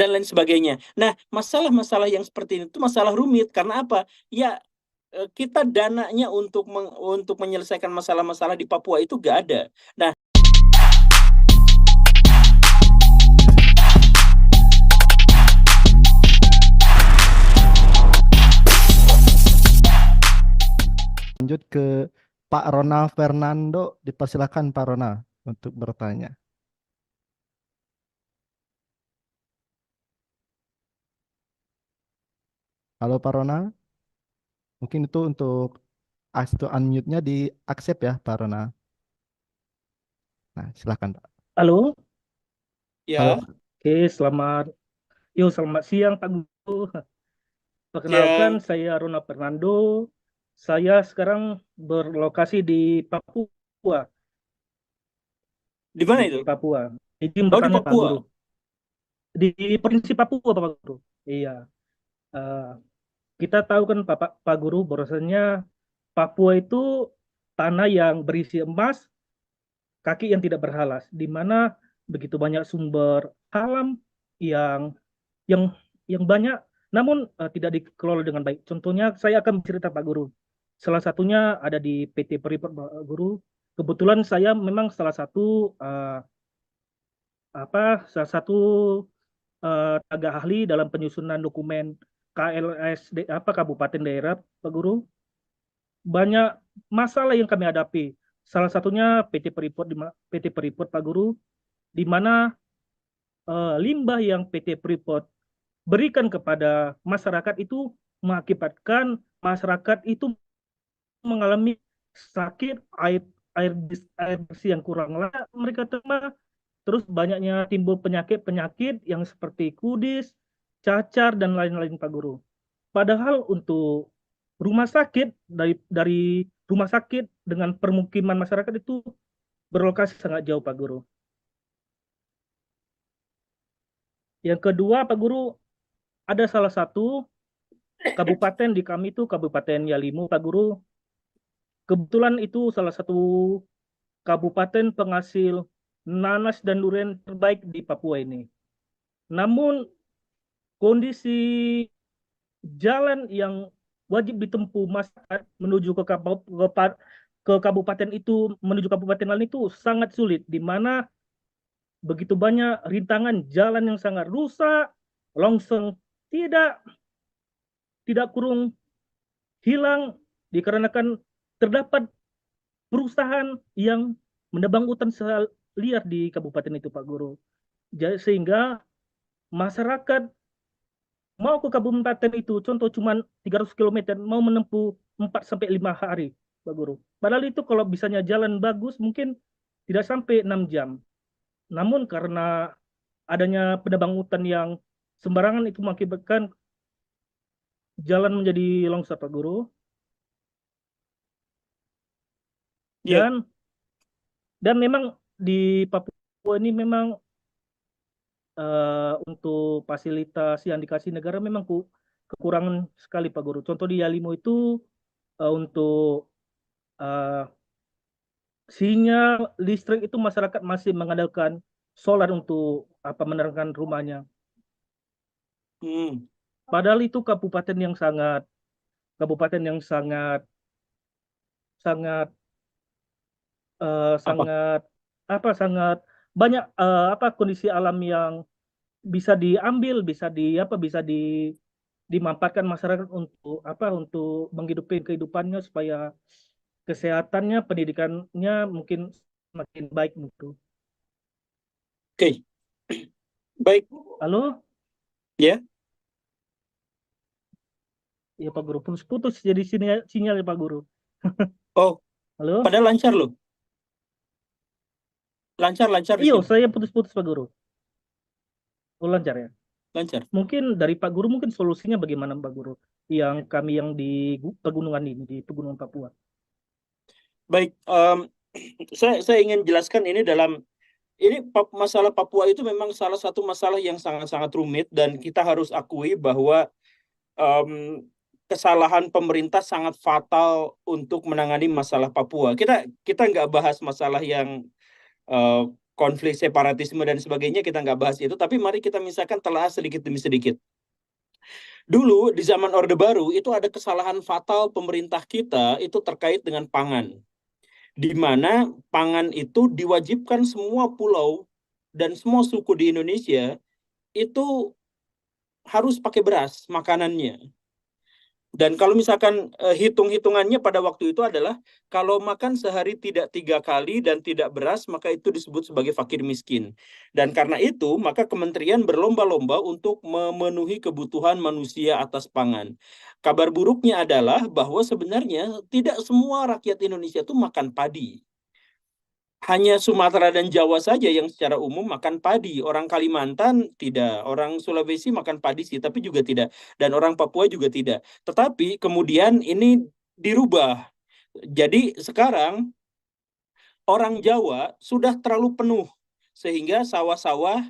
dan lain sebagainya. Nah, masalah-masalah yang seperti ini itu masalah rumit karena apa? Ya kita dananya untuk menyelesaikan masalah-masalah di Papua itu nggak ada. Nah, lanjut ke Pak Ronald Fernando, dipersilakan Pak Ronald untuk bertanya. Halo Pak Ronald, mungkin itu untuk unmute-nya di accept ya Pak Ronald. Nah, silakan Pak. Halo, Halo. ya, selamat siang Pak Guru. Perkenalkan, siang. saya Rona Fernando. Saya sekarang berlokasi di Papua, Di mana itu? Izin Oh, di bertanya Pak Guru. Papua. Di Provinsi Papua, Pak Guru. Iya. Eh, kita tahu kan Pak Guru, bahwasanya Papua itu tanah yang berisi emas, kaki yang tidak berhalas, di mana begitu banyak sumber alam yang yang yang banyak, namun tidak dikelola dengan baik. Contohnya, saya akan bercerita Pak Guru. Salah satunya ada di PT Freeport Pak Guru. Kebetulan saya memang salah satu tenaga ahli dalam penyusunan dokumen KLSD Kabupaten Daerah Pak Guru. Banyak masalah yang kami hadapi. Salah satunya PT Freeport Pak Guru, di mana limbah yang PT Freeport berikan kepada masyarakat itu mengakibatkan masyarakat itu mengalami sakit, air bersih yang kurang layak mereka terima, terus banyaknya timbul penyakit-penyakit yang seperti kudis, cacar dan lain-lain Pak Guru. Padahal untuk rumah sakit dari rumah sakit dengan permukiman masyarakat itu berlokasi sangat jauh Pak Guru. Yang kedua Pak Guru, ada salah satu kabupaten di kami itu Kabupaten Yalimu Pak Guru. Kebetulan itu salah satu kabupaten penghasil nanas dan durian terbaik di Papua ini. Namun kondisi jalan yang wajib ditempuh masyarakat menuju ke kabupaten itu, menuju kabupaten lain itu sangat sulit, di mana begitu banyak rintangan jalan yang sangat rusak, longseng tidak tidak kurung hilang dikarenakan terdapat perusahaan yang menebang hutan liar di kabupaten itu Pak Guru. Sehingga masyarakat mau ke kabupaten itu, contoh cuma 300 km, mau menempuh 4 sampai 5 hari Pak Guru. Padahal itu kalau bisanya jalan bagus mungkin tidak sampai 6 jam. Namun karena adanya penebang hutan yang sembarangan itu mengakibatkan jalan menjadi longsor Pak Guru. Ya, Dan memang di Papua ini memang untuk fasilitas yang dikasih negara memang kekurangan sekali Pak Guru. Contoh di Yalimo itu untuk uh, sinyal listrik itu masyarakat masih mengandalkan solar untuk menerangkan rumahnya. Padahal itu kabupaten yang sangat sangat sangat sangat banyak kondisi alam yang bisa diambil, bisa dimanfaatkan masyarakat untuk menghidupi kehidupannya supaya kesehatannya, pendidikannya mungkin semakin baik gitu. Oke. Baik. Halo? Ya. Ya Pak Guru, putus-putus jadi sinyal ya Pak Guru. Oh, halo? Padahal lancar loh. Lancar di Iya, sini. saya putus-putus Pak Guru. Oh, lancar ya? Lancar. Mungkin dari Pak Guru, mungkin solusinya bagaimana Pak Guru? Kami yang di pegunungan ini, di pegunungan Papua. Baik, saya ingin jelaskan ini masalah Papua itu memang salah satu masalah yang sangat-sangat rumit dan kita harus akui bahwa kesalahan pemerintah sangat fatal untuk menangani masalah Papua. Kita nggak bahas masalah yang konflik separatisme dan sebagainya, kita nggak bahas itu, tapi mari kita misalkan telah sedikit demi sedikit. Dulu di zaman Orde Baru itu ada kesalahan fatal pemerintah kita itu terkait dengan pangan, di mana pangan itu diwajibkan semua pulau dan semua suku di Indonesia itu harus pakai beras makanannya. Dan kalau misalkan hitung-hitungannya pada waktu itu adalah kalau makan sehari tidak 3 kali dan tidak beras, maka itu disebut sebagai fakir miskin. Dan karena itu, maka kementerian berlomba-lomba untuk memenuhi kebutuhan manusia atas pangan. Kabar buruknya adalah bahwa sebenarnya tidak semua rakyat Indonesia itu makan padi. Hanya Sumatera dan Jawa saja yang secara umum makan padi. Orang Kalimantan tidak, orang Sulawesi makan padi sih, tapi juga tidak. Dan orang Papua juga tidak. Tetapi kemudian ini dirubah. Jadi sekarang orang Jawa sudah terlalu penuh, sehingga sawah-sawah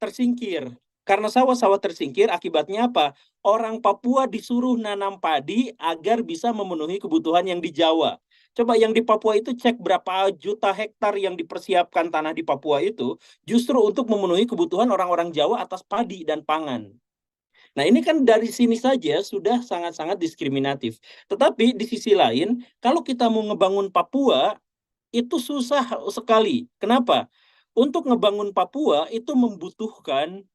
tersingkir. Karena sawah-sawah tersingkir, akibatnya apa? Orang Papua disuruh nanam padi agar bisa memenuhi kebutuhan yang di Jawa. Coba yang di Papua itu cek berapa juta hektar yang dipersiapkan tanah di Papua itu justru untuk memenuhi kebutuhan orang-orang Jawa atas padi dan pangan. Nah, ini kan dari sini saja sudah sangat-sangat diskriminatif. Tetapi di sisi lain, kalau kita mau ngebangun Papua, itu susah sekali. Kenapa? Untuk ngebangun Papua itu membutuhkan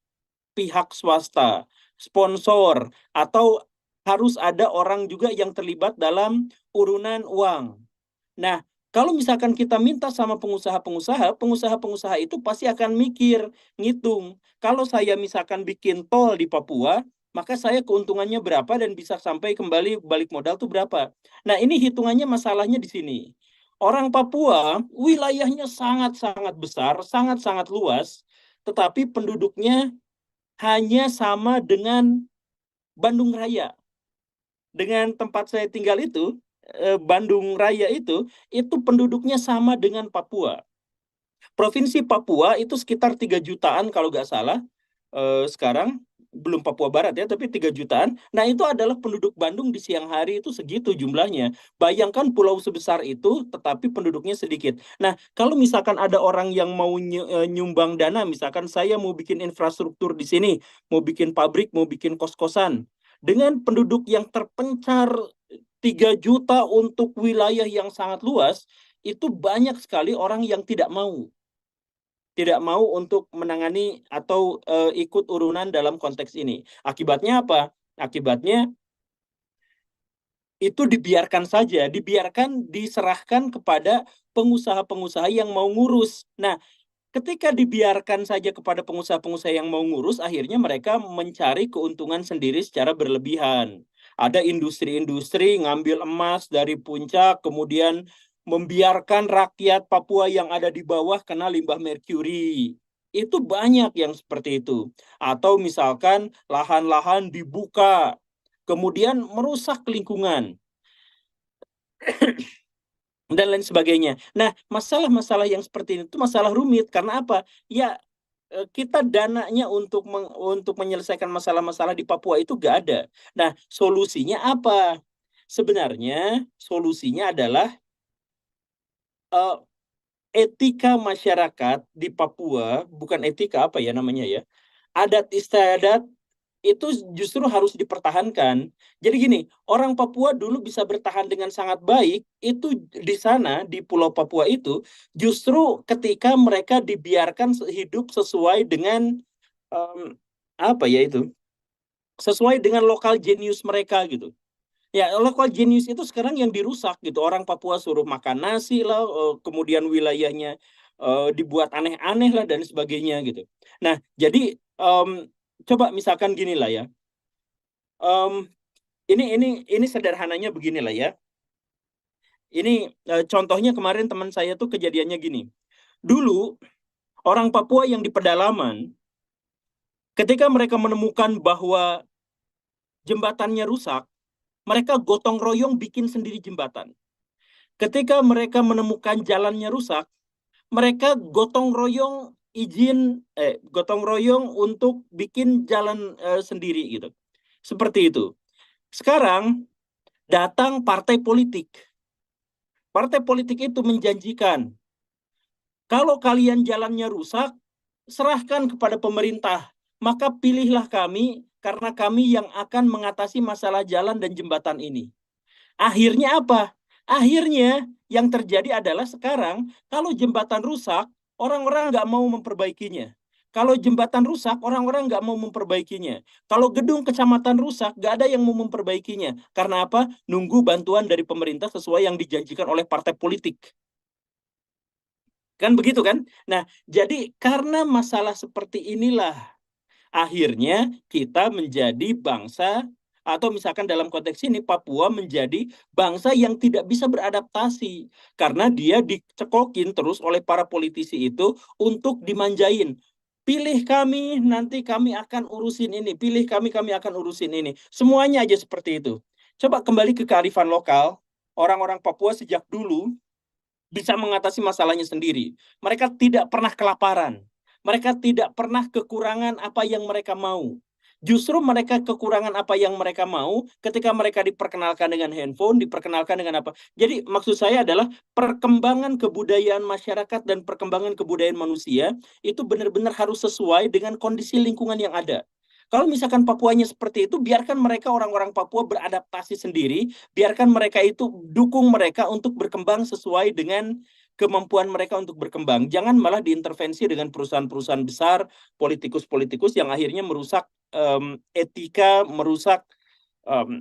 pihak swasta, sponsor, atau harus ada orang juga yang terlibat dalam urunan uang. Nah, kalau misalkan kita minta sama pengusaha-pengusaha, pengusaha-pengusaha itu pasti akan mikir, ngitung. Kalau saya misalkan bikin tol di Papua, maka saya keuntungannya berapa dan bisa sampai kembali balik modal tuh berapa. Nah, ini hitungannya masalahnya di sini. Orang Papua, wilayahnya sangat-sangat besar, sangat-sangat luas, tetapi penduduknya hanya sama dengan Bandung Raya. Dengan tempat saya tinggal itu, Bandung Raya itu penduduknya sama dengan Papua. Provinsi Papua itu sekitar 3 jutaan kalau nggak salah. Sekarang belum Papua Barat ya, tapi 3 jutaan. Nah, itu adalah penduduk Bandung di siang hari itu segitu jumlahnya. Bayangkan pulau sebesar itu, tetapi penduduknya sedikit. Nah, kalau misalkan ada orang yang mau nyumbang dana, misalkan saya mau bikin infrastruktur di sini, mau bikin pabrik, mau bikin kos-kosan, dengan penduduk yang terpencar 3 juta untuk wilayah yang sangat luas, itu banyak sekali orang yang tidak mau untuk menangani atau ikut urunan dalam konteks ini. Akibatnya apa? Akibatnya itu dibiarkan saja, diserahkan kepada pengusaha-pengusaha yang mau ngurus. Nah, ketika dibiarkan saja kepada pengusaha-pengusaha yang mau ngurus, akhirnya mereka mencari keuntungan sendiri secara berlebihan. Ada industri-industri ngambil emas dari puncak, kemudian membiarkan rakyat Papua yang ada di bawah kena limbah merkuri. Itu banyak yang seperti itu. Atau misalkan lahan-lahan dibuka, kemudian merusak lingkungan, dan lain sebagainya. Nah, masalah-masalah yang seperti itu masalah rumit. Karena apa? Ya, kita dananya untuk menyelesaikan masalah-masalah di Papua itu nggak ada. Nah, solusinya apa? Sebenarnya solusinya adalah etika masyarakat di Papua, bukan etika apa ya namanya ya, adat istiadat itu justru harus dipertahankan. Jadi gini, orang Papua dulu bisa bertahan dengan sangat baik, itu di sana, di Pulau Papua itu, justru ketika mereka dibiarkan hidup sesuai dengan, apa ya itu, sesuai dengan lokal genius mereka gitu. Ya, lokal genius itu sekarang yang dirusak gitu. Orang Papua suruh makan nasi lah, kemudian wilayahnya dibuat aneh-aneh lah dan sebagainya gitu. Nah, jadi coba misalkan gini lah ya. Ini sederhananya beginilah ya. Ini contohnya kemarin teman saya tuh kejadiannya gini. Dulu orang Papua yang di pedalaman, ketika mereka menemukan bahwa jembatannya rusak, mereka gotong royong bikin sendiri jembatan. Ketika mereka menemukan jalannya rusak, mereka gotong royong untuk bikin jalan sendiri gitu. Seperti itu. Sekarang datang partai politik. Partai politik itu menjanjikan Kalau kalian jalannya rusak, serahkan kepada pemerintah. Maka pilihlah kami karena kami yang akan mengatasi masalah jalan dan jembatan ini. Akhirnya apa? Akhirnya yang terjadi adalah sekarang kalau jembatan rusak, orang-orang nggak mau memperbaikinya. Kalau jembatan rusak, orang-orang nggak mau memperbaikinya. Kalau gedung kecamatan rusak, nggak ada yang mau memperbaikinya. Karena apa? Nunggu bantuan dari pemerintah sesuai yang dijanjikan oleh partai politik. Kan begitu kan? Nah, jadi karena masalah seperti inilah akhirnya kita menjadi bangsa atau misalkan dalam konteks ini Papua menjadi bangsa yang tidak bisa beradaptasi karena dia dicekokin terus oleh para politisi itu untuk dimanjain. Pilih kami, nanti kami akan urusin ini. Pilih kami akan urusin ini. Semuanya aja seperti itu. Coba kembali ke kearifan lokal. Orang-orang Papua sejak dulu bisa mengatasi masalahnya sendiri. Mereka tidak pernah kelaparan. Mereka tidak pernah kekurangan apa yang mereka mau. Justru mereka kekurangan apa yang mereka mau ketika mereka diperkenalkan dengan handphone, diperkenalkan dengan apa. Jadi maksud saya adalah perkembangan kebudayaan masyarakat dan perkembangan kebudayaan manusia itu benar-benar harus sesuai dengan kondisi lingkungan yang ada. Kalau misalkan Papuanya seperti itu, biarkan mereka orang-orang Papua beradaptasi sendiri, biarkan mereka itu dukung mereka untuk berkembang sesuai dengan kemampuan mereka untuk berkembang. Jangan malah diintervensi dengan perusahaan-perusahaan besar, politikus-politikus yang akhirnya merusak etika, merusak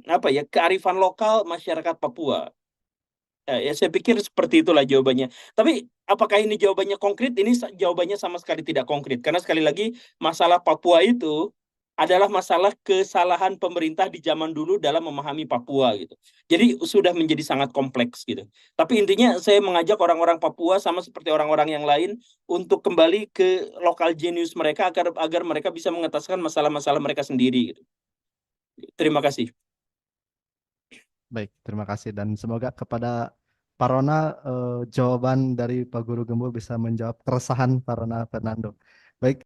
apa ya kearifan lokal masyarakat Papua. Ya, saya pikir seperti itulah jawabannya. Tapi apakah ini jawabannya konkret? Ini jawabannya sama sekali tidak konkret. Karena sekali lagi masalah Papua itu adalah masalah kesalahan pemerintah di zaman dulu dalam memahami Papua gitu. Jadi sudah menjadi sangat kompleks gitu. Tapi intinya saya mengajak orang-orang Papua sama seperti orang-orang yang lain untuk kembali ke lokal genius mereka agar mereka bisa mengetaskan masalah-masalah mereka sendiri gitu. Terima kasih. Baik, terima kasih dan semoga kepada Pak Rona jawaban dari Pak Guru Gembul bisa menjawab keresahan Pak Rona Fernando. Baik.